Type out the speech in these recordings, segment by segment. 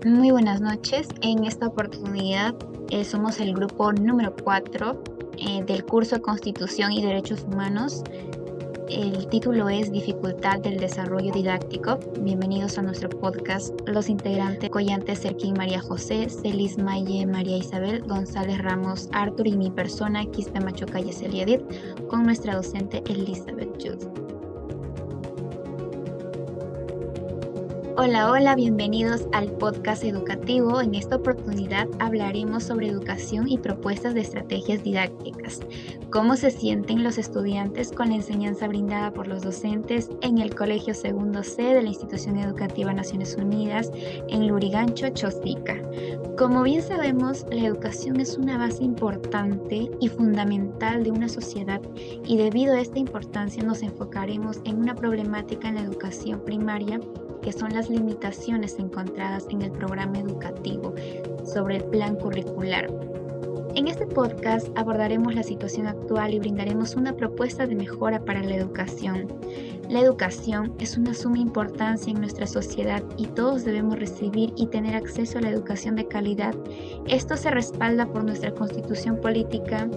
Muy buenas noches. En esta oportunidad somos el grupo número 4 del curso Constitución y Derechos Humanos. El título es Dificultad del Desarrollo Didáctico. Bienvenidos a nuestro podcast. Los integrantes Collante Serquín María José, Celis Maye María Isabel, González Ramos Artur y mi persona, Quispe Machuca Yeselia Edith, con nuestra docente Elizabeth Jude. Hola, bienvenidos al podcast educativo. En esta oportunidad hablaremos sobre educación y propuestas de estrategias didácticas. ¿Cómo se sienten los estudiantes con la enseñanza brindada por los docentes en el Colegio Segundo C de la Institución Educativa Naciones Unidas en Lurigancho, Chosica? Como bien sabemos, la educación es una base importante y fundamental de una sociedad, y debido a esta importancia nos enfocaremos en una problemática en la educación primaria, que son las limitaciones encontradas en el programa educativo sobre el plan curricular. En este podcast abordaremos la situación actual y brindaremos una propuesta de mejora para la educación. La educación es una suma importancia en nuestra sociedad y todos debemos recibir y tener acceso a la educación de calidad. Esto se respalda por nuestra Constitución Política,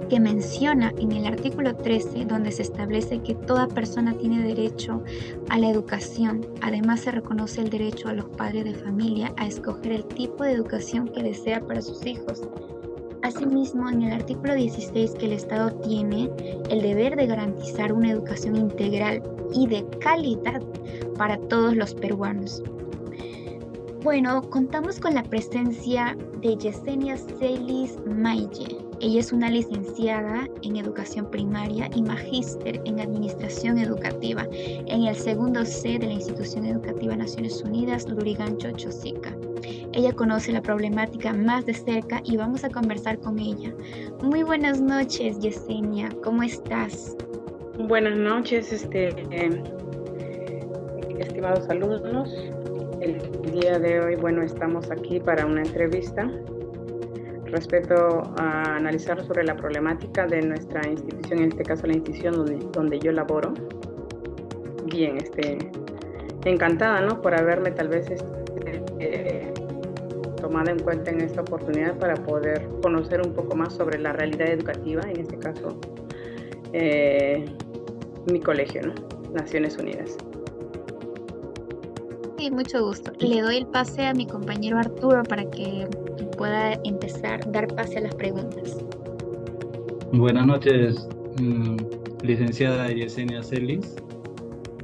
que menciona en el artículo 13, donde se establece que toda persona tiene derecho a la educación. Además, se reconoce el derecho a los padres de familia a escoger el tipo de educación que desea para sus hijos. Asimismo, en el artículo 16, que el Estado tiene el deber de garantizar una educación integral y de calidad para todos los peruanos. Bueno, contamos con la presencia de Yesenia Celis Maye. Ella es una licenciada en Educación Primaria y magíster en Administración Educativa en el Segundo C de la Institución Educativa Naciones Unidas, Lurigancho, Chosica. Ella conoce la problemática más de cerca y vamos a conversar con ella. Muy buenas noches, Yesenia. ¿Cómo estás? Buenas noches, estimados alumnos. El día de hoy, estamos aquí para una entrevista respecto a analizar sobre la problemática de nuestra institución, en este caso la institución donde yo laboro. Bien, encantada, ¿no?, por haberme tal vez tomado en cuenta en esta oportunidad para poder conocer un poco más sobre la realidad educativa, en este caso mi colegio, ¿no?, Naciones Unidas. Sí, mucho gusto. Le doy el pase a mi compañero Arturo para que pueda dar pase a las preguntas. Buenas noches, licenciada Yesenia Celis.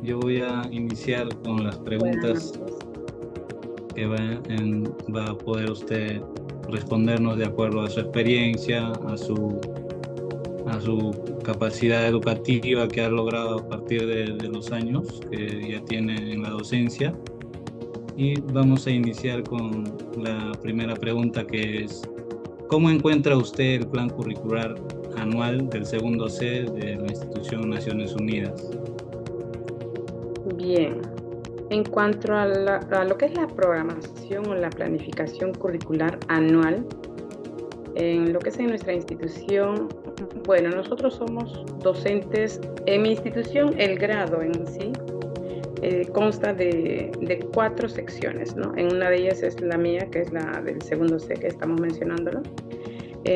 Yo voy a iniciar con las preguntas que va a poder usted respondernos de acuerdo a su experiencia, a su capacidad educativa que ha logrado a partir de los años que ya tiene en la docencia. Y vamos a iniciar con la primera pregunta, que es: ¿cómo encuentra usted el plan curricular anual del Segundo C de la Institución Naciones Unidas? Bien, en cuanto a lo que es la programación o la planificación curricular anual, en lo que es en nuestra institución, nosotros somos docentes. En mi institución, el grado en sí consta de 4 secciones, ¿no? En una de ellas es la mía, que es la del Segundo C, que estamos mencionándolo.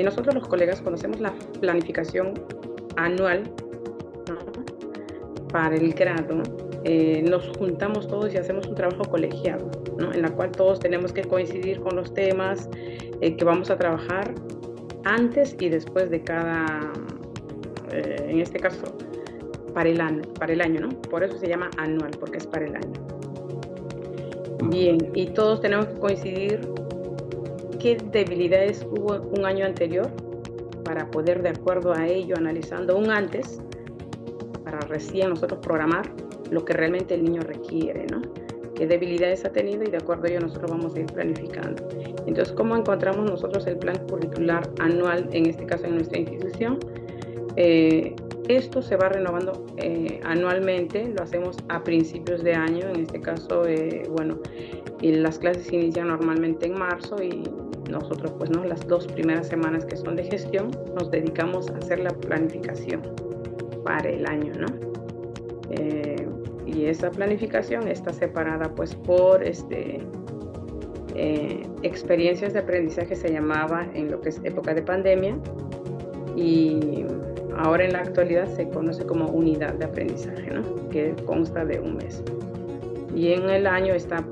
Nosotros los colegas conocemos la planificación anual, ¿no?, para el grado. Nos juntamos todos y hacemos un trabajo colegiado, ¿no?, en la cual todos tenemos que coincidir con los temas que vamos a trabajar antes y después de cada, en este caso, para el año, ¿no? Por eso se llama anual, porque es para el año. Bien, y todos tenemos que coincidir qué debilidades hubo un año anterior para poder, de acuerdo a ello, analizando un antes, para recién nosotros programar lo que realmente el niño requiere, ¿no? Qué debilidades ha tenido, y de acuerdo a ello nosotros vamos a ir planificando. Entonces, ¿cómo encontramos nosotros el plan curricular anual, en este caso en nuestra institución? Esto se va renovando anualmente, lo hacemos a principios de año. En este caso, y las clases inician normalmente en marzo, y nosotros, las 2 primeras semanas que son de gestión, nos dedicamos a hacer la planificación para el año, ¿no? Y esa planificación está separada por experiencias de aprendizaje se llamaba en lo que es época de pandemia, y ahora en la actualidad se conoce como unidad de aprendizaje, ¿no? Que consta de un mes. Y en el año está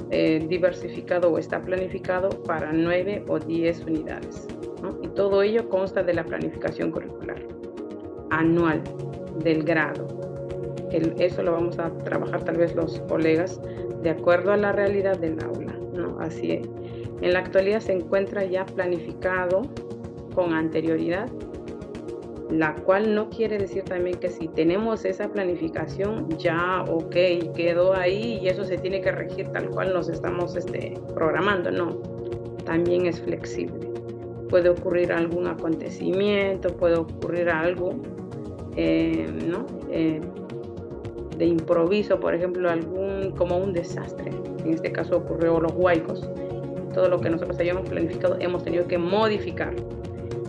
diversificado o está planificado para 9 o 10 unidades, ¿no? Y todo ello consta de la planificación curricular anual del grado. Eso lo vamos a trabajar tal vez los colegas de acuerdo a la realidad del aula, ¿no? Así, en la actualidad se encuentra ya planificado con anterioridad, la cual no quiere decir también que si tenemos esa planificación ya, ok, quedó ahí y eso se tiene que regir tal cual nos estamos programando. No, también es flexible. Puede ocurrir algún acontecimiento, puede ocurrir algo, ¿no? De improviso, por ejemplo, como un desastre. En este caso ocurrió los huaicos. Todo lo que nosotros habíamos planificado hemos tenido que modificar.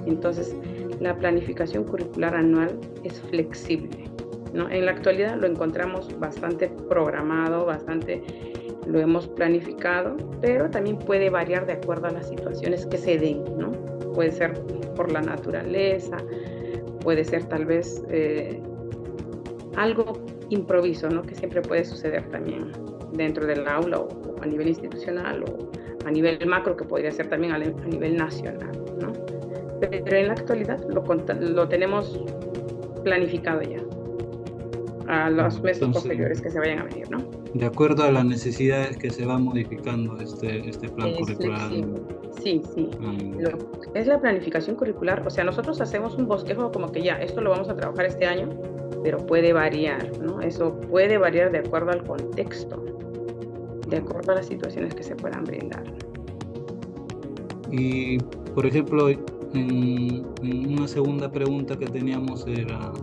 Entonces, la planificación curricular anual es flexible, ¿no? En la actualidad lo encontramos bastante programado, lo hemos planificado, pero también puede variar de acuerdo a las situaciones que se den, ¿no? Puede ser por la naturaleza, puede ser tal vez algo improviso, ¿no? Que siempre puede suceder también dentro del aula o a nivel institucional o a nivel macro, que podría ser también a nivel nacional, ¿no? Pero en la actualidad lo tenemos planificado ya a los meses posteriores que se vayan a venir, ¿no? De acuerdo a las necesidades que se va modificando este plan curricular. Flexible. Sí. Lo que es la planificación curricular, o sea, nosotros hacemos un bosquejo como que ya, esto lo vamos a trabajar este año, pero puede variar, ¿no? Eso puede variar de acuerdo al contexto, de acuerdo a las situaciones que se puedan brindar. Y, por ejemplo, en una segunda pregunta que teníamos era,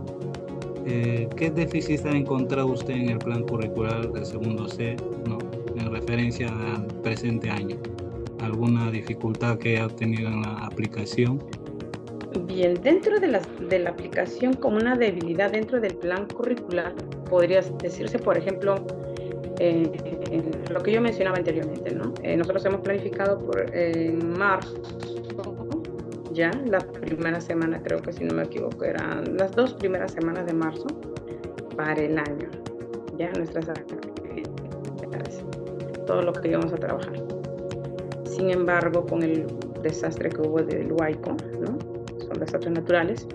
¿qué déficits ha encontrado usted en el plan curricular del segundo C, ¿no? En referencia al presente año? ¿Alguna dificultad que ha tenido en la aplicación? Bien, dentro de la aplicación, como una debilidad dentro del plan curricular, podría decirse, por ejemplo, lo que yo mencionaba anteriormente, ¿no? Nosotros hemos planificado en marzo, ya la primera semana, creo que si no me equivoco, eran las 2 primeras semanas de marzo para el año, ya nuestras actividades, todo lo que íbamos a trabajar. Sin embargo, con el desastre que hubo del Huaico, ¿no? Son desastres naturales,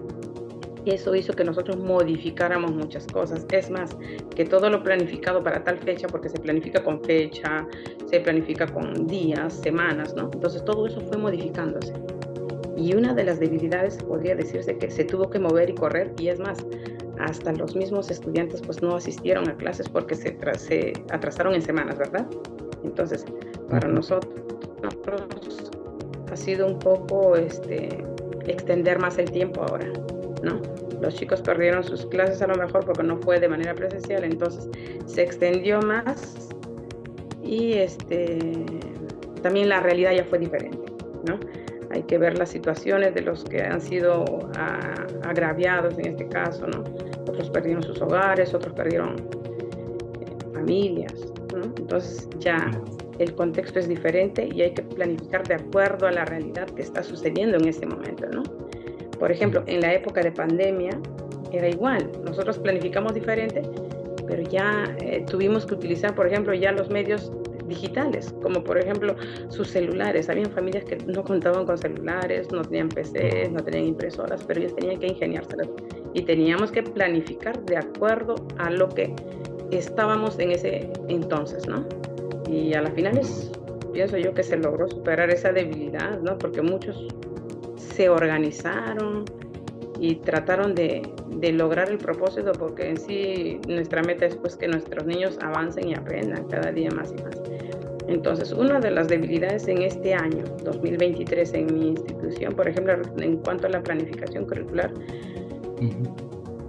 eso hizo que nosotros modificáramos muchas cosas. Es más, que todo lo planificado para tal fecha, porque se planifica con fecha, se planifica con días, semanas, ¿no? Entonces todo eso fue modificándose. Y una de las debilidades podría decirse que se tuvo que mover y correr, y es más, hasta los mismos estudiantes pues no asistieron a clases porque se atrasaron en semanas, ¿verdad? Entonces, para nosotros ha sido un poco extender más el tiempo ahora, ¿no? Los chicos perdieron sus clases a lo mejor porque no fue de manera presencial, entonces se extendió más y también la realidad ya fue diferente, ¿no? Hay que ver las situaciones de los que han sido agraviados en este caso, ¿no? Otros perdieron sus hogares, otros perdieron familias, ¿no? Entonces ya el contexto es diferente y hay que planificar de acuerdo a la realidad que está sucediendo en este momento, ¿no? Por ejemplo, en la época de pandemia era igual. Nosotros planificamos diferente, pero ya tuvimos que utilizar, por ejemplo, ya los medios digitales, como por ejemplo sus celulares. Habían familias que no contaban con celulares, no tenían PCs, no tenían impresoras, pero ellos tenían que ingeniárselas y teníamos que planificar de acuerdo a lo que estábamos en ese entonces, ¿no? Y a las finales pienso yo que se logró superar esa debilidad, ¿no? Porque muchos se organizaron y trataron de lograr el propósito, porque en sí nuestra meta es pues que nuestros niños avancen y aprendan cada día más y más. Entonces, una de las debilidades en este año 2023 en mi institución, por ejemplo, en cuanto a la planificación curricular,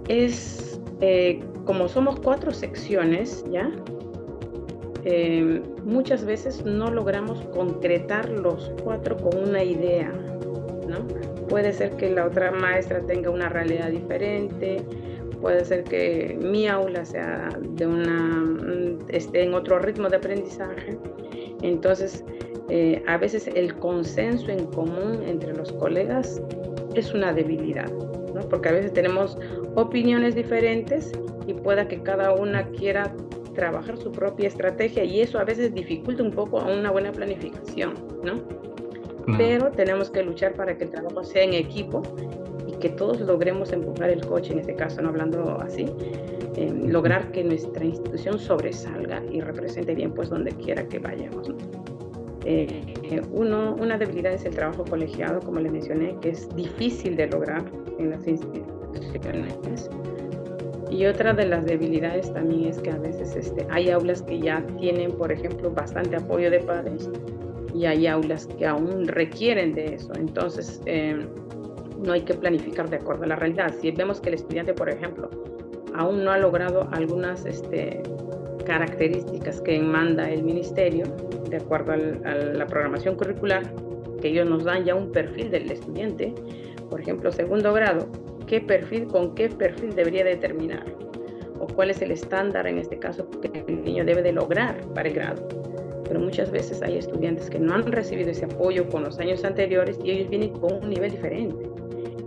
es como somos 4 secciones, ¿ya? Muchas veces no logramos concretar los 4 con una idea, ¿no? Puede ser que la otra maestra tenga una realidad diferente, puede ser que mi aula sea esté en otro ritmo de aprendizaje. Entonces, a veces el consenso en común entre los colegas es una debilidad, ¿no? Porque a veces tenemos opiniones diferentes y pueda que cada una quiera trabajar su propia estrategia y eso a veces dificulta un poco a una buena planificación, ¿no? Pero tenemos que luchar para que el trabajo sea en equipo y que todos logremos empujar el coche, en este caso, no hablando así, lograr que nuestra institución sobresalga y represente bien pues donde quiera que vayamos, ¿no? Una debilidad es el trabajo colegiado, como le mencioné, que es difícil de lograr en las instituciones. Y otra de las debilidades también es que a veces hay aulas que ya tienen, por ejemplo, bastante apoyo de padres y hay aulas que aún requieren de eso. Entonces, no hay que planificar de acuerdo a la realidad. Si vemos que el estudiante, por ejemplo, aún no ha logrado algunas características que manda el ministerio, de acuerdo a la programación curricular, que ellos nos dan ya un perfil del estudiante, por ejemplo, segundo grado, con qué perfil debería determinar, o cuál es el estándar en este caso que el niño debe de lograr para el grado. Pero muchas veces hay estudiantes que no han recibido ese apoyo con los años anteriores y ellos vienen con un nivel diferente.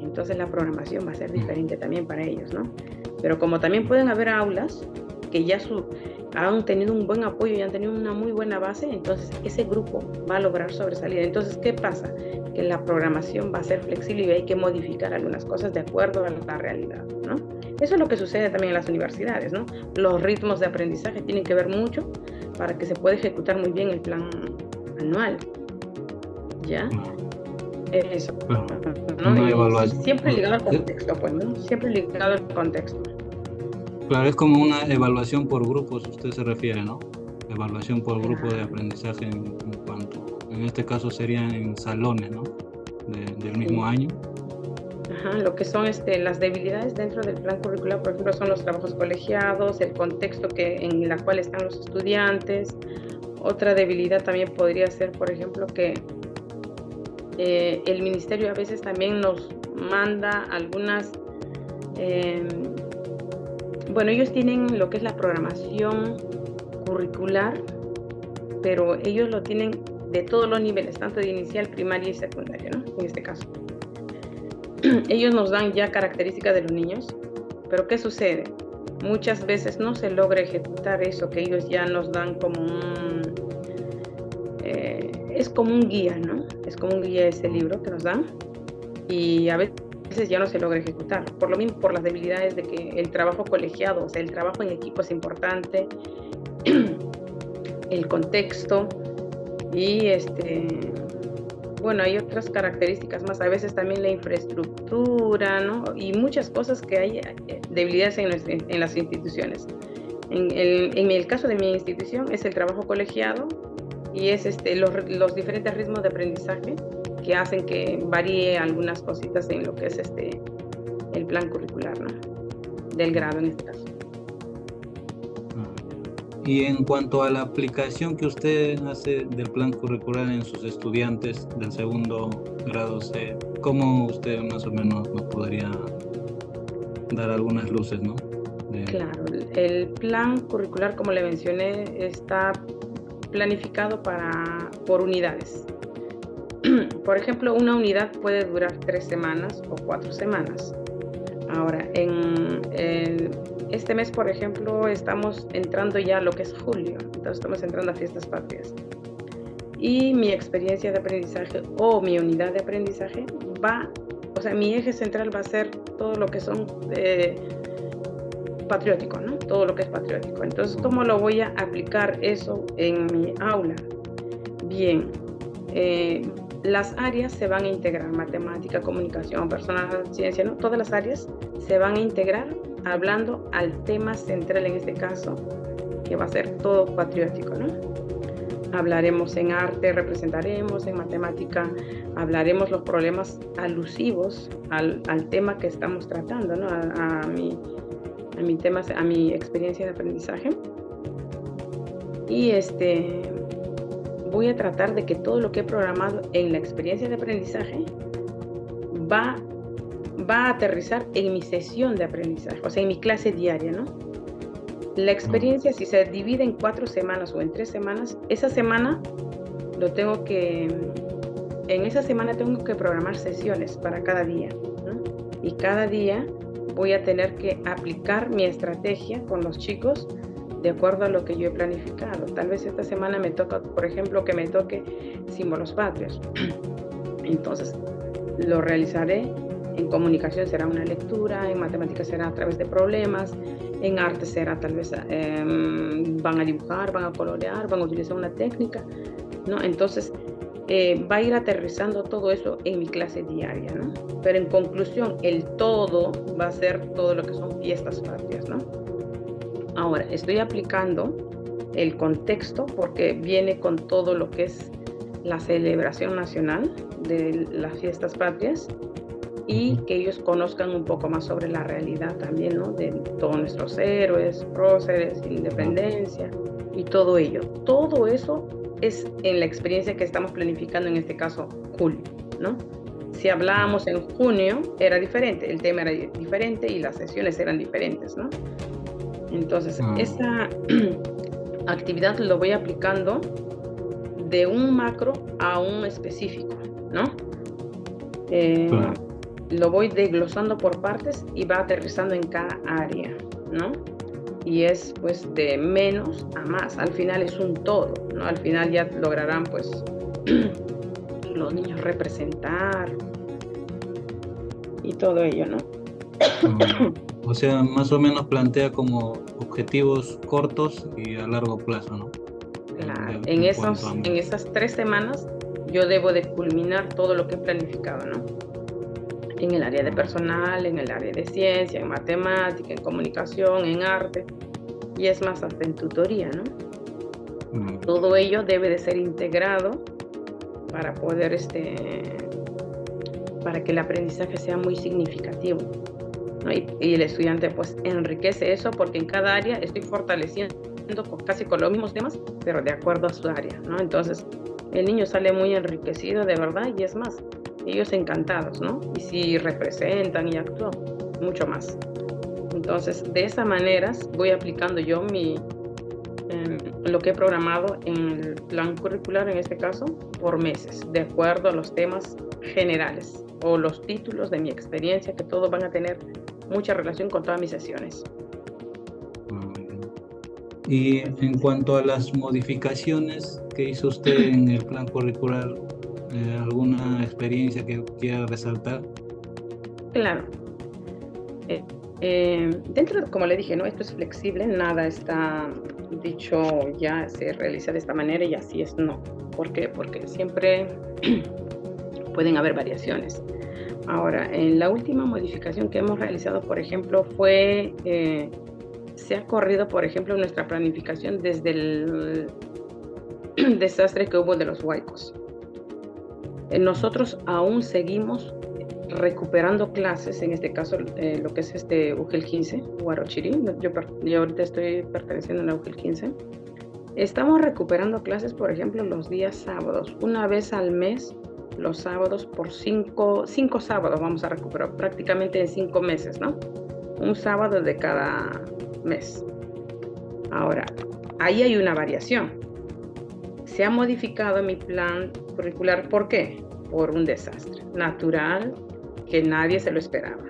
Entonces la programación va a ser diferente también para ellos, ¿no? Pero como también pueden haber aulas que ya han tenido un buen apoyo y han tenido una muy buena base, entonces ese grupo va a lograr sobresalir. Entonces, ¿qué pasa? Que la programación va a ser flexible y hay que modificar algunas cosas de acuerdo a la realidad, ¿no? Eso es lo que sucede también en las universidades, ¿no? Los ritmos de aprendizaje tienen que ver mucho para que se pueda ejecutar muy bien el plan anual, ¿ya? Eso, ¿no? Siempre ligado al contexto, pues, ¿no? Siempre ligado al contexto. Claro, es como una evaluación por grupos, usted se refiere, ¿no? Evaluación por grupo de aprendizaje en este caso serían en salones, ¿no? Del mismo año. Ajá, lo que son las debilidades dentro del plan curricular, por ejemplo, son los trabajos colegiados, el contexto en el cual están los estudiantes. Otra debilidad también podría ser, por ejemplo, que el ministerio a veces también nos manda algunas... bueno, ellos tienen lo que es la programación curricular, pero ellos lo tienen de todos los niveles, tanto de inicial, primaria y secundaria, ¿no? En este caso. Ellos nos dan ya características de los niños, pero ¿qué sucede? Muchas veces no se logra ejecutar eso que ellos ya nos dan como es como un guía, ¿no? Es como un guía ese libro que nos dan y a veces ya no se logra ejecutar, por lo mismo, por las debilidades de que el trabajo colegiado, o sea, el trabajo en equipo es importante, el contexto y bueno, hay otras características más, a veces también la infraestructura, ¿no? Y muchas cosas que hay debilidades en las instituciones. En el caso de mi institución es el trabajo colegiado y es los diferentes ritmos de aprendizaje que hacen que varíe algunas cositas en lo que es el plan curricular, ¿no? Del grado en este caso. Y en cuanto a la aplicación que usted hace del plan curricular en sus estudiantes del segundo grado C, ¿cómo usted más o menos nos podría dar algunas luces, ¿no? Claro, el plan curricular, como le mencioné, está planificado por unidades. Por ejemplo, una unidad puede durar 3 semanas o 4 semanas. Ahora, este mes, por ejemplo, estamos entrando ya a lo que es julio, entonces estamos entrando a fiestas patrias. Y mi experiencia de aprendizaje o mi unidad de aprendizaje mi eje central va a ser todo lo que son patriótico, ¿no? Todo lo que es patriótico. Entonces, ¿cómo lo voy a aplicar eso en mi aula? Bien, las áreas se van a integrar, matemática, comunicación, personal, ciencia, ¿no? Todas las áreas se van a integrar hablando al tema central en este caso, que va a ser todo patriótico, ¿no? Hablaremos en arte, representaremos en matemática, hablaremos los problemas alusivos al tema que estamos tratando, ¿no? A mi experiencia de aprendizaje. Y voy a tratar de que todo lo que he programado en la experiencia de aprendizaje va a aterrizar en mi sesión de aprendizaje, o sea, en mi clase diaria, ¿no? La experiencia, si se divide en 4 semanas o en 3 semanas, esa semana en esa semana tengo que programar sesiones para cada día, ¿no? Y cada día voy a tener que aplicar mi estrategia con los chicos de acuerdo a lo que yo he planificado. Tal vez esta semana me toca, por ejemplo, que me toque símbolos patrios. Entonces, lo realizaré. En comunicación será una lectura, en matemáticas será a través de problemas, en arte será tal vez van a dibujar, van a colorear, van a utilizar una técnica, ¿no? Entonces, va a ir aterrizando todo eso en mi clase diaria, ¿no? Pero en conclusión, el todo va a ser todo lo que son fiestas patrias, ¿no? Ahora, estoy aplicando el contexto porque viene con todo lo que es la celebración nacional de las fiestas patrias y que ellos conozcan un poco más sobre la realidad también, ¿no? De todos nuestros héroes, próceres, independencia y todo ello. Todo eso es en la experiencia que estamos planificando, en este caso, julio, ¿no? Si hablábamos en junio, era diferente, el tema era diferente y las sesiones eran diferentes, ¿no? Entonces, esa actividad lo voy aplicando de un macro a un específico, ¿no? Lo voy desglosando por partes y va aterrizando en cada área, ¿no? Y es pues de menos a más, al final es un todo, ¿no? Al final ya lograrán pues los niños representar y todo ello, ¿no? O sea, más o menos plantea como objetivos cortos y a largo plazo, ¿no? Claro, en esas 3 semanas yo debo de culminar todo lo que he planificado, ¿no? En el área de personal, en el área de ciencia, en matemática, en comunicación, en arte, y es más, hasta en tutoría, ¿no? Todo ello debe de ser integrado para poder, para que el aprendizaje sea muy significativo, ¿no? Y el estudiante pues enriquece eso porque en cada área estoy fortaleciendo casi con los mismos temas, pero de acuerdo a su área, ¿no? Entonces, el niño sale muy enriquecido de verdad y es más, ellos encantados, ¿no? Y si representan y actúan, mucho más. Entonces, de esa manera voy aplicando yo lo que he programado en el plan curricular, en este caso, por meses, de acuerdo a los temas generales o los títulos de mi experiencia, que todos van a tener mucha relación con todas mis sesiones. Y en cuanto a las modificaciones que hizo usted en el plan curricular, ¿alguna experiencia que quiera resaltar? Claro. Dentro, como le dije, ¿no? Esto es flexible, nada está dicho ya se realiza de esta manera y así es, no. ¿Por qué? Porque siempre pueden haber variaciones. Ahora, en la última modificación que hemos realizado, por ejemplo, fue, se ha corrido, por ejemplo, nuestra planificación desde el desastre que hubo de los huaicos. Nosotros aún seguimos recuperando clases, en este caso lo que es UGEL 15, Huarochirí, yo ahorita estoy perteneciendo a la UGEL 15. Estamos recuperando clases, por ejemplo, los días sábados, una vez al mes, los sábados por 5 sábados vamos a recuperar, prácticamente en 5 meses, ¿no? Un sábado de cada mes. Ahora, ahí hay una variación. Se ha modificado mi plan curricular, ¿por qué? Por un desastre natural que nadie se lo esperaba.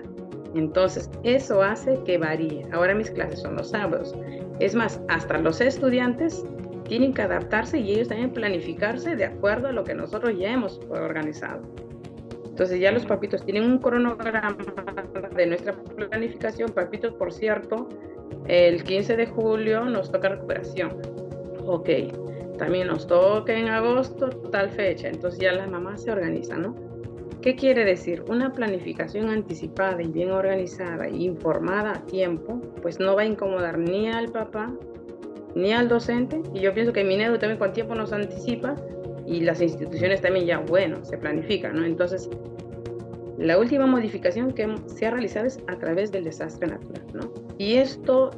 Entonces, eso hace que varíe. Ahora mis clases son los sábados. Es más, hasta los estudiantes tienen que adaptarse y ellos también planificarse de acuerdo a lo que nosotros ya hemos organizado. Entonces ya los papitos tienen un cronograma de nuestra planificación. Papitos, por cierto, el 15 de julio nos toca recuperación. Ok, también nos toca en agosto tal fecha. Entonces ya las mamás se organizan, ¿no? ¿Qué quiere decir? Una planificación anticipada y bien organizada e informada a tiempo, pues no va a incomodar ni al papá ni al docente. Y yo pienso que Minedu también con tiempo nos anticipa y las instituciones también ya, bueno, se planifican, ¿no? Entonces, la última modificación que se ha realizado es a través del desastre natural, ¿no? Y esto,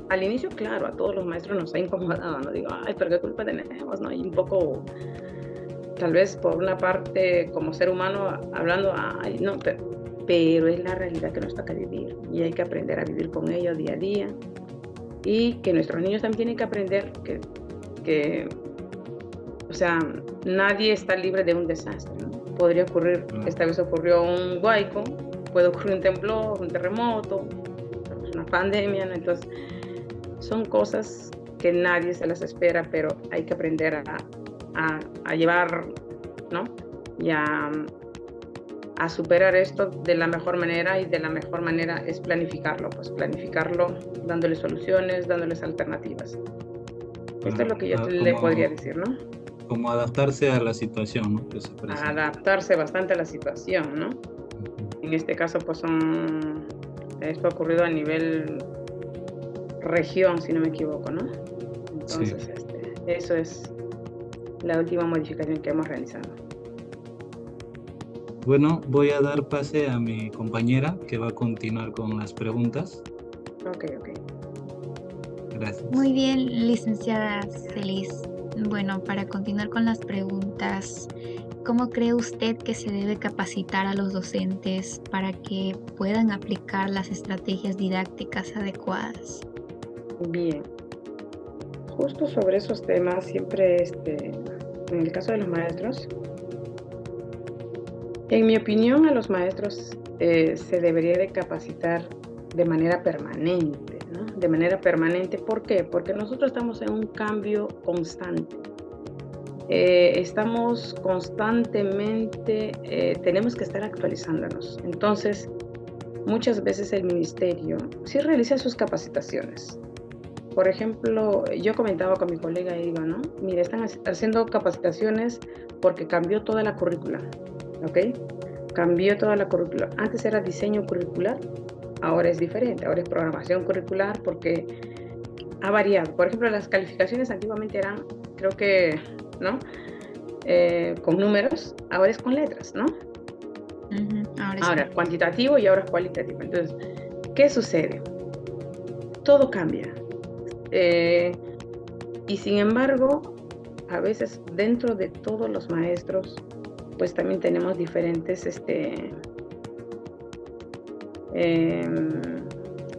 al inicio, claro, a todos los maestros nos ha incomodado, ¿no? Digo, ay, pero qué culpa tenemos, ¿no? Y un poco, tal vez por una parte, como ser humano, hablando, ay, no, pero es la realidad que nos toca vivir y hay que aprender a vivir con ello día a día. Y que nuestros niños también tienen que aprender que o sea, nadie está libre de un desastre, ¿no? Podría ocurrir, esta vez ocurrió un huaico, puede ocurrir un temblor, un terremoto, una pandemia, ¿no? Entonces, son cosas que nadie se las espera, pero hay que aprender a llevar, ¿no? Y a superar esto de la mejor manera, y de la mejor manera es planificarlo, pues planificarlo dándole soluciones, dándoles alternativas. Esto es lo que yo le podría decir, ¿no? Como adaptarse a la situación, ¿no? Que se presenta. Adaptarse bastante a la situación, ¿no? En este caso, pues esto ha ocurrido a nivel región, si no me equivoco, ¿no? Entonces, sí. Eso es la última modificación que hemos realizado. Bueno, voy a dar pase a mi compañera que va a continuar con las preguntas. Ok. Gracias. Muy bien, licenciada Celis. Bueno, para continuar con las preguntas, ¿cómo cree usted que se debe capacitar a los docentes para que puedan aplicar las estrategias didácticas adecuadas? Bien. Justo sobre esos temas, siempre en el caso de los maestros, en mi opinión, a los maestros se debería de capacitar de manera permanente, ¿no? De manera permanente, ¿por qué? Porque nosotros estamos en un cambio constante. Estamos constantemente, tenemos que estar actualizándonos. Entonces, muchas veces el ministerio sí realiza sus capacitaciones. Por ejemplo, yo comentaba con mi colega Eva, ¿no? Mira, están haciendo capacitaciones porque cambió toda la currícula, ¿ok? Cambió toda la currícula. Antes era diseño curricular, ahora es diferente, ahora es programación curricular porque ha variado. Por ejemplo, las calificaciones antiguamente eran, creo que, ¿no? Con números, ahora es con letras, ¿no? Ahora es cuantitativo y ahora es cualitativo. Entonces, ¿qué sucede? Todo cambia. Y sin embargo, a veces dentro de todos los maestros, pues también tenemos diferentes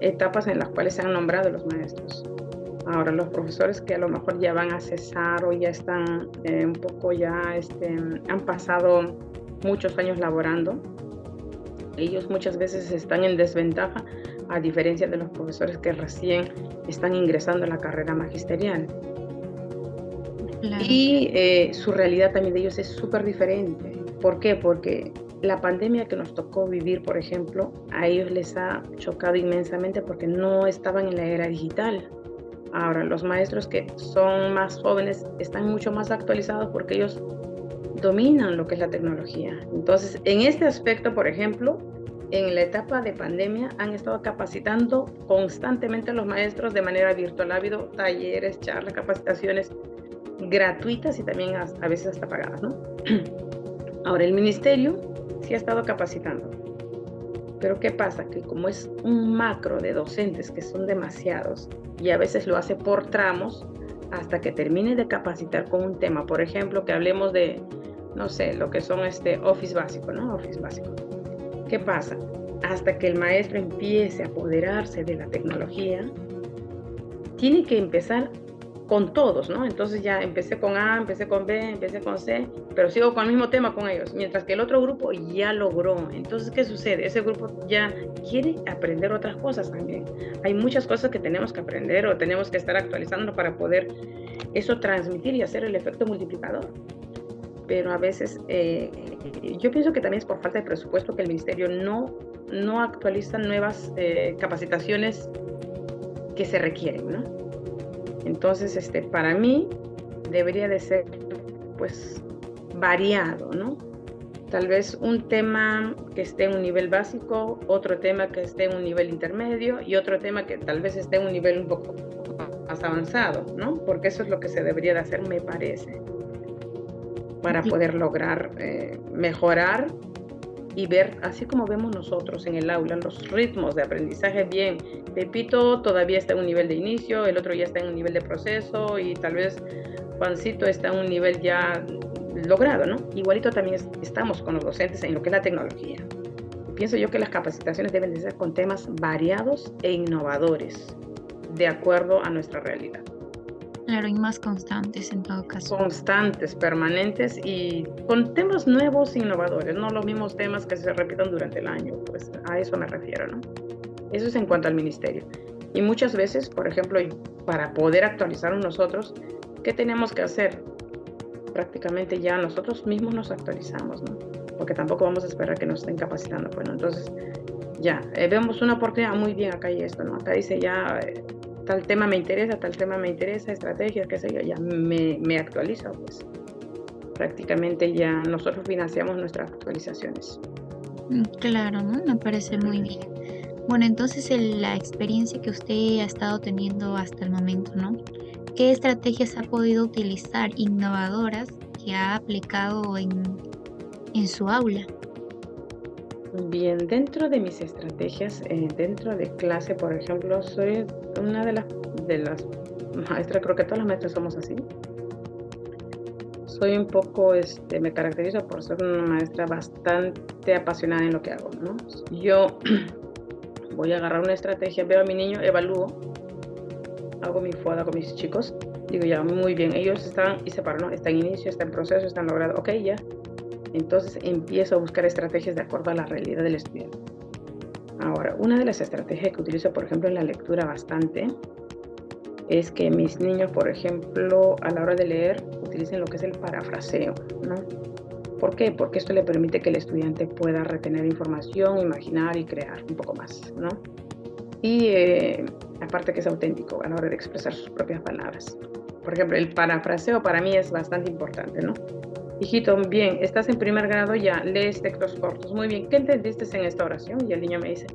etapas en las cuales se han nombrado los maestros. Ahora, los profesores que a lo mejor ya van a cesar o ya están un poco ya, han pasado muchos años laborando, ellos muchas veces están en desventaja a diferencia de los profesores que recién están ingresando a la carrera magisterial. Claro. Y su realidad también de ellos es súper diferente. ¿Por qué? Porque la pandemia que nos tocó vivir, por ejemplo, a ellos les ha chocado inmensamente porque no estaban en la era digital. Ahora, los maestros que son más jóvenes están mucho más actualizados porque ellos dominan lo que es la tecnología. Entonces, en este aspecto, por ejemplo, en la etapa de pandemia han estado capacitando constantemente a los maestros de manera virtual. Ha habido talleres, charlas, capacitaciones gratuitas y también a veces hasta pagadas, ¿no? Ahora, el ministerio sí ha estado capacitando. Pero ¿qué pasa? Que como es un macro de docentes que son demasiados y a veces lo hace por tramos hasta que termine de capacitar con un tema. Por ejemplo, que hablemos de, no sé, lo que son Office básico, ¿no? Office básico. ¿Qué pasa? Hasta que el maestro empiece a apoderarse de la tecnología, tiene que empezar con todos, ¿no? Entonces ya empecé con A, empecé con B, empecé con C, pero sigo con el mismo tema con ellos, mientras que el otro grupo ya logró. Entonces, ¿qué sucede? Ese grupo ya quiere aprender otras cosas también. Hay muchas cosas que tenemos que aprender o tenemos que estar actualizando para poder eso transmitir y hacer el efecto multiplicador. Pero a veces yo pienso que también es por falta de presupuesto que el ministerio no actualiza nuevas capacitaciones que se requieren, ¿no? Entonces, para mí debería de ser, pues, variado, ¿no? Tal vez un tema que esté en un nivel básico, otro tema que esté en un nivel intermedio y otro tema que tal vez esté en un nivel un poco más avanzado, ¿no? Porque eso es lo que se debería de hacer, me parece, para poder lograr mejorar y ver, así como vemos nosotros en el aula, los ritmos de aprendizaje. Bien, Pepito todavía está en un nivel de inicio, el otro ya está en un nivel de proceso y tal vez Juancito está en un nivel ya logrado, ¿no? Igualito también estamos con los docentes en lo que es la tecnología. Pienso yo que las capacitaciones deben de ser con temas variados e innovadores, de acuerdo a nuestra realidad. Claro, y más constantes en todo caso. Constantes, permanentes y con temas nuevos, innovadores, no los mismos temas que se repitan durante el año, pues a eso me refiero, ¿no? Eso es en cuanto al ministerio. Y muchas veces, por ejemplo, para poder actualizarnos nosotros, ¿qué tenemos que hacer? Prácticamente ya nosotros mismos nos actualizamos, ¿no? Porque tampoco vamos a esperar que nos estén capacitando, pues, ¿no? Entonces, ya, vemos una oportunidad, muy bien, acá hay esto, ¿no? Acá dice ya, tal tema me interesa, estrategias, qué sé yo, ya me actualizo, pues. Prácticamente ya nosotros financiamos nuestras actualizaciones. Claro, ¿no? Me parece muy bien. Bueno, entonces la experiencia que usted ha estado teniendo hasta el momento, ¿no? ¿Qué estrategias ha podido utilizar innovadoras que ha aplicado en su aula? Bien, dentro de mis estrategias, dentro de clase, por ejemplo, soy una de las maestras, creo que todas las maestras somos así. Soy un poco, me caracterizo por ser una maestra bastante apasionada en lo que hago, ¿no? Yo voy a agarrar una estrategia, veo a mi niño, evalúo, hago mi FODA con mis chicos, digo ya, muy bien, ellos están, y se paran, ¿no? Está en inicio, está en proceso, están logrados, ok, ya. Entonces empiezo a buscar estrategias de acuerdo a la realidad del estudiante. Ahora, una de las estrategias que utilizo, por ejemplo, en la lectura bastante, es que mis niños, por ejemplo, a la hora de leer, utilicen lo que es el parafraseo, ¿no? ¿Por qué? Porque esto le permite que el estudiante pueda retener información, imaginar y crear un poco más, ¿no? Y aparte que es auténtico a la hora de expresar sus propias palabras. Por ejemplo, el parafraseo para mí es bastante importante, ¿no? Hijito, bien, estás en primer grado, ya lees textos cortos. Muy bien, ¿qué entendiste en esta oración? Y el niño me dice,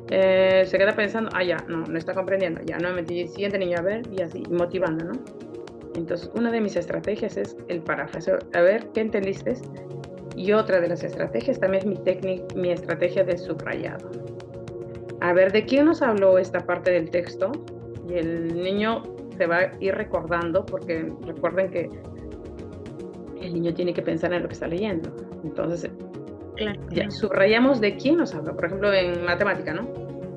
se queda pensando, ya, no está comprendiendo, ya, no me metí, siguiente niño, a ver, y así, motivando, ¿no? Entonces, una de mis estrategias es el parafraseo, a ver, ¿qué entendiste? Y otra de las estrategias también es mi estrategia de subrayado. A ver, ¿de quién nos habló esta parte del texto? Y el niño se va a ir recordando, porque recuerden que el niño tiene que pensar en lo que está leyendo. Entonces, Claro. ya subrayamos de quién nos habla. Por ejemplo, en matemática, ¿no?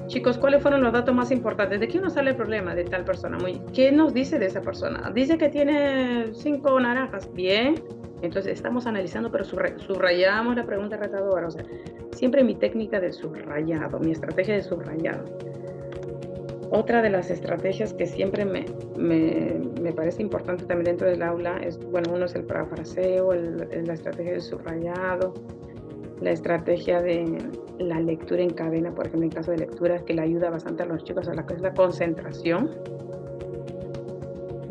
Chicos, ¿cuáles fueron los datos más importantes? ¿De quién nos sale el problema de tal persona? ¿Qué nos dice de esa persona? Dice que tiene 5 naranjas. Bien. Entonces, estamos analizando, pero subrayamos la pregunta retadora. O sea, siempre mi técnica de subrayado, mi estrategia de subrayado. Otra de las estrategias que siempre me parece importante también dentro del aula es, bueno, uno es el parafraseo, la estrategia del subrayado, la estrategia de la lectura en cadena, por ejemplo, en caso de lectura, que le ayuda bastante a los chicos a la que es la concentración,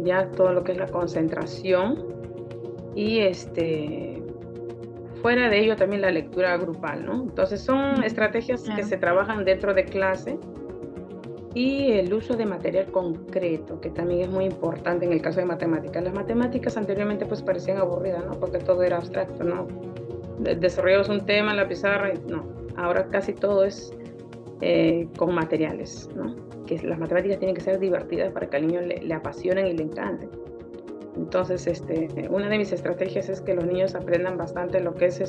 ya todo lo que es la concentración y fuera de ello también la lectura grupal, ¿no? Entonces son estrategias que se trabajan dentro de clase. Y el uso de material concreto, que también es muy importante en el caso de matemáticas. Las matemáticas anteriormente pues parecían aburridas, ¿no? Porque todo era abstracto, ¿no? Desarrollamos un tema en la pizarra, no. Ahora casi todo es con materiales, ¿no? Que las matemáticas tienen que ser divertidas para que al niño le apasionen y le encanten. Entonces, una de mis estrategias es que los niños aprendan bastante lo que es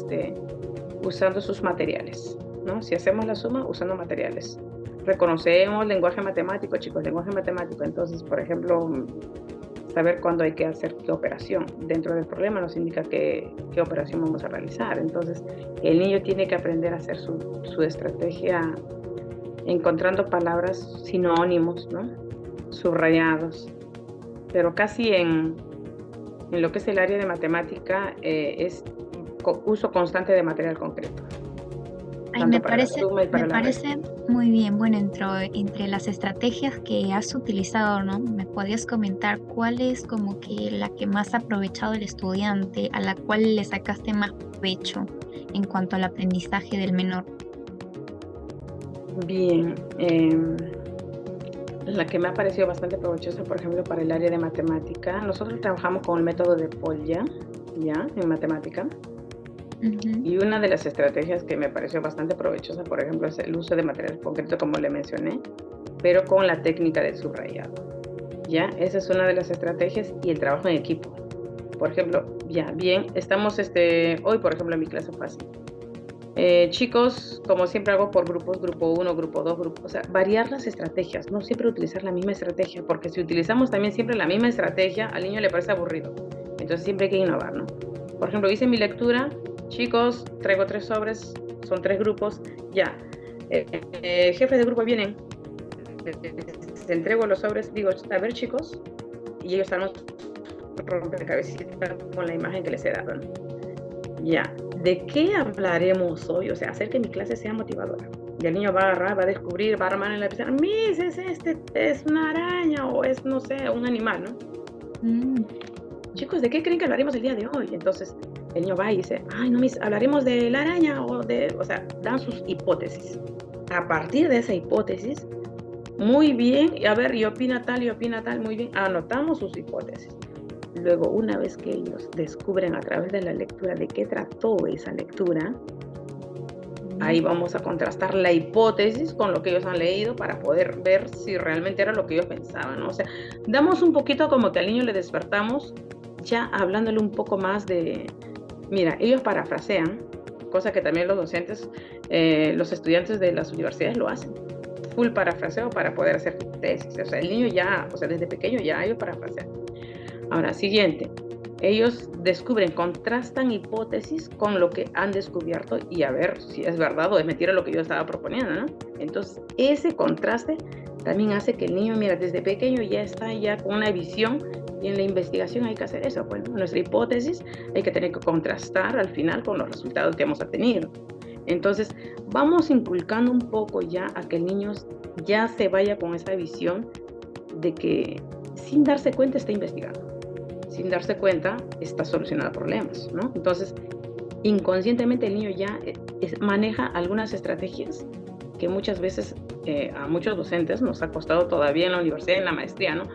usando sus materiales, ¿no? Si hacemos la suma, usando materiales. Reconocemos lenguaje matemático, chicos, lenguaje matemático. Entonces, por ejemplo, saber cuándo hay que hacer qué operación. Dentro del problema nos indica qué operación vamos a realizar. Entonces, el niño tiene que aprender a hacer su estrategia encontrando palabras sinónimos, ¿no? Subrayados. Pero casi en lo que es el área de matemática es uso constante de material concreto. Me parece muy bien. Bueno, entre las estrategias que has utilizado, ¿no? ¿Me podías comentar cuál es como que la que más ha aprovechado el estudiante, a la cual le sacaste más provecho en cuanto al aprendizaje del menor? Bien, la que me ha parecido bastante provechosa, por ejemplo, para el área de matemática, nosotros trabajamos con el método de Polya, ¿ya? En matemática. Y una de las estrategias que me pareció bastante provechosa, por ejemplo, es el uso de material concreto, como le mencioné, pero con la técnica del subrayado. ¿Ya? Esa es una de las estrategias y el trabajo en equipo. Por ejemplo, ya, bien, estamos hoy, por ejemplo, en mi clase fue así. Chicos, como siempre hago por grupos, grupo 1, grupo 2, grupo, o sea, variar las estrategias, no siempre utilizar la misma estrategia, porque si utilizamos también siempre la misma estrategia, al niño le parece aburrido. Entonces siempre hay que innovar, ¿no? Por ejemplo, hice mi lectura, chicos, traigo 3 sobres, son 3 grupos, ya. Jefes de grupo vienen, les entrego los sobres, digo, a ver chicos, y ellos están rompecabezas con la imagen que les he dado, ¿no? Ya, ¿de qué hablaremos hoy? O sea, hacer que mi clase sea motivadora. Y el niño va a agarrar, va a descubrir, va a armar en la pizarra, Miss, es una araña o es, no sé, un animal, ¿no? Chicos, ¿de qué creen que hablaremos el día de hoy? Entonces, el niño va y dice, ay, no, Miss, hablaremos de la araña o sea, dan sus hipótesis. A partir de esa hipótesis, muy bien, y a ver, y opina tal, muy bien, anotamos sus hipótesis. Luego, una vez que ellos descubren a través de la lectura de qué trató esa lectura, ahí vamos a contrastar la hipótesis con lo que ellos han leído para poder ver si realmente era lo que ellos pensaban, ¿no? O sea, damos un poquito como que al niño le despertamos, ya hablándole un poco más de, mira, ellos parafrasean, cosa que también los docentes, los estudiantes de las universidades lo hacen, full parafraseo para poder hacer tesis. O sea, el niño ya, o sea, desde pequeño ya ellos parafrasean. Ahora, siguiente, ellos descubren, contrastan hipótesis con lo que han descubierto y a ver si es verdad o es mentira lo que yo estaba proponiendo, ¿no? Entonces, ese contraste también hace que el niño, mira, desde pequeño ya está ya con una visión y en la investigación hay que hacer eso, pues, ¿no? Nuestra hipótesis hay que tener que contrastar al final con los resultados que hemos obtenido. Entonces, vamos inculcando un poco ya a que el niño ya se vaya con esa visión de que sin darse cuenta está investigando. Sin darse cuenta, está solucionando problemas, ¿no? Entonces, inconscientemente el niño ya maneja algunas estrategias que muchas veces a muchos docentes nos ha costado todavía en la universidad, en la maestría, ¿no?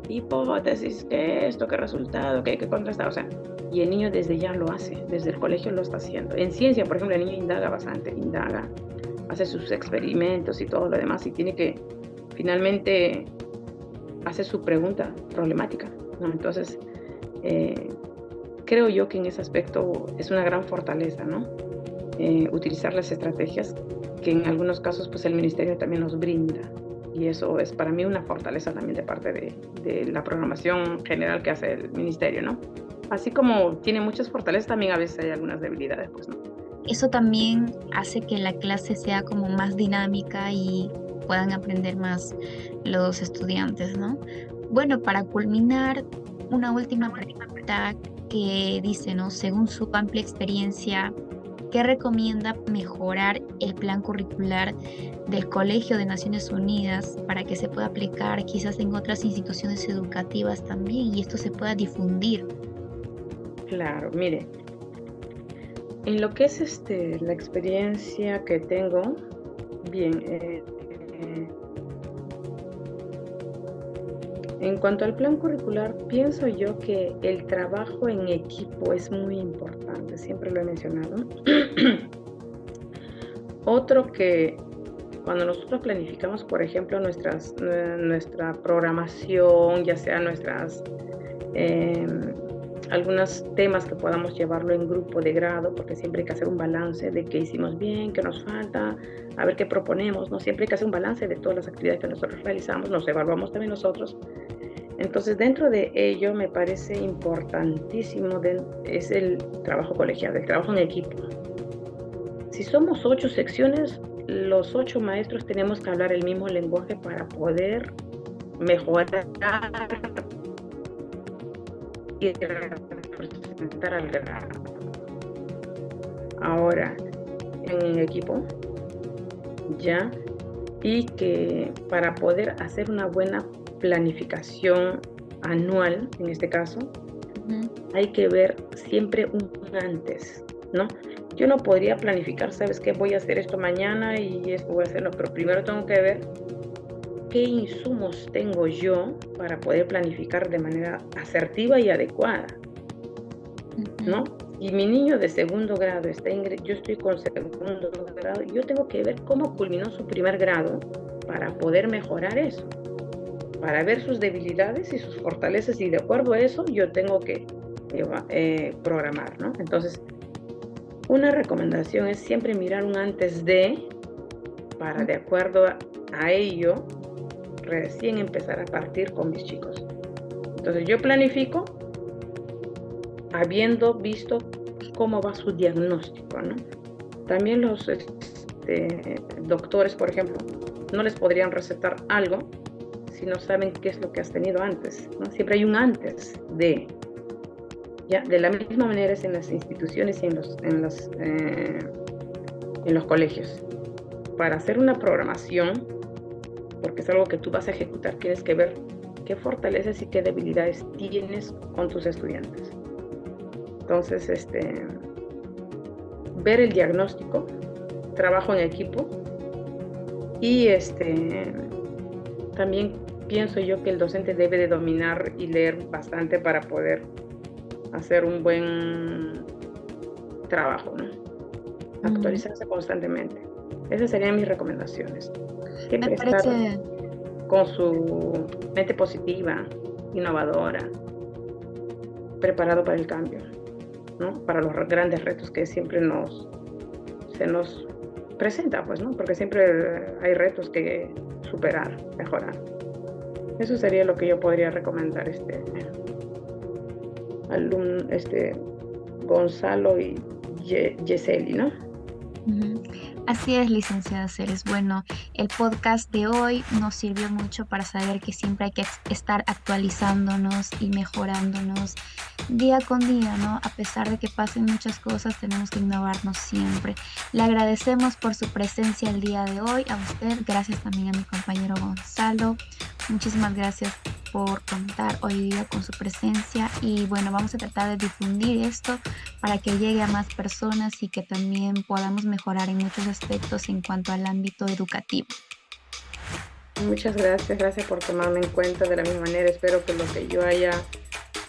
Hipótesis, ¿qué esto? ¿Qué resultado? ¿Qué hay que contrastar? O sea, y el niño desde ya lo hace, desde el colegio lo está haciendo. En ciencia, por ejemplo, el niño indaga bastante, hace sus experimentos y todo lo demás y tiene que finalmente hacer su pregunta problemática, ¿no? Entonces, creo yo que en ese aspecto es una gran fortaleza, ¿no? Utilizar las estrategias que en algunos casos pues el ministerio también nos brinda y eso es para mí una fortaleza también de parte de la programación general que hace el ministerio, ¿no? Así como tiene muchas fortalezas, también a veces hay algunas debilidades, pues, ¿no? Eso también hace que la clase sea como más dinámica y puedan aprender más los estudiantes, ¿no? Bueno, para culminar, una última pregunta que dice, ¿no? Según su amplia experiencia, ¿qué recomienda mejorar el plan curricular del Colegio de Naciones Unidas para que se pueda aplicar quizás en otras instituciones educativas también y esto se pueda difundir? Claro, mire, en lo que es la experiencia que tengo, bien, en cuanto al plan curricular, pienso yo que el trabajo en equipo es muy importante, siempre lo he mencionado. Otro que cuando nosotros planificamos, por ejemplo, nuestra programación, ya sea algunos temas que podamos llevarlo en grupo de grado, porque siempre hay que hacer un balance de qué hicimos bien, qué nos falta, a ver qué proponemos, ¿no? Siempre hay que hacer un balance de todas las actividades que nosotros realizamos, nos evaluamos también nosotros. Entonces, dentro de ello me parece importantísimo es el trabajo colegial, el trabajo en equipo. Si somos 8 secciones, los 8 maestros tenemos que hablar el mismo lenguaje para poder mejorar y representar al grado. Ahora, en equipo, ya, y que para poder hacer una buena planificación anual, en este caso, hay que ver siempre un antes, ¿no? Yo no podría planificar, ¿sabes qué? Voy a hacer esto mañana y esto voy a hacerlo, pero primero tengo que ver qué insumos tengo yo para poder planificar de manera asertiva y adecuada, ¿no? Y mi niño de segundo grado yo estoy con segundo grado, yo tengo que ver cómo culminó su primer grado para poder mejorar eso, para ver sus debilidades y sus fortalezas, y de acuerdo a eso yo tengo que programar, ¿no? Entonces, Una recomendación es siempre mirar un antes de, para de acuerdo a ello, recién empezar a partir con mis chicos. Entonces yo planifico habiendo visto cómo va su diagnóstico, ¿no? También los doctores, por ejemplo, no les podrían recetar algo si no saben qué es lo que has tenido antes, ¿no? Siempre hay un antes de. Ya, de la misma manera es en las instituciones y en los colegios. Para hacer una programación, porque es algo que tú vas a ejecutar, tienes que ver qué fortalezas y qué debilidades tienes con tus estudiantes. Entonces, ver el diagnóstico, trabajo en equipo y también pienso yo que el docente debe de dominar y leer bastante para poder hacer un buen trabajo, ¿no? Actualizarse constantemente. Esas serían mis recomendaciones. Siempre estar con su mente positiva, innovadora, preparado para el cambio, ¿no? Para los grandes retos que siempre se nos presenta, pues, ¿no? Porque siempre hay retos que superar, mejorar. Eso sería lo que yo podría recomendar Gonzalo y Yeseli, ¿no? Así es, licenciada Ceres. Bueno, el podcast de hoy nos sirvió mucho para saber que siempre hay que estar actualizándonos y mejorándonos día con día, ¿no? A pesar de que pasen muchas cosas, tenemos que innovarnos siempre. Le agradecemos por su presencia el día de hoy a usted, gracias también a mi compañero Gonzalo. Muchísimas gracias por contar hoy día con su presencia y bueno, vamos a tratar de difundir esto para que llegue a más personas y que también podamos mejorar en muchos aspectos en cuanto al ámbito educativo. Muchas gracias por tomarme en cuenta. De la misma manera, espero que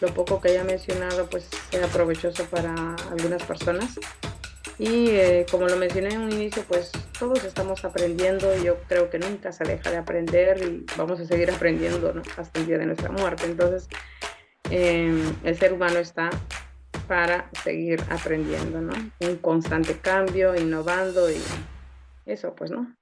lo poco que haya mencionado pues sea provechoso para algunas personas. Y como lo mencioné en un inicio, pues todos estamos aprendiendo y yo creo que nunca se deja de aprender y vamos a seguir aprendiendo, ¿no? Hasta el día de nuestra muerte. Entonces, el ser humano está para seguir aprendiendo, ¿no? Un constante cambio, innovando y eso, pues, ¿no?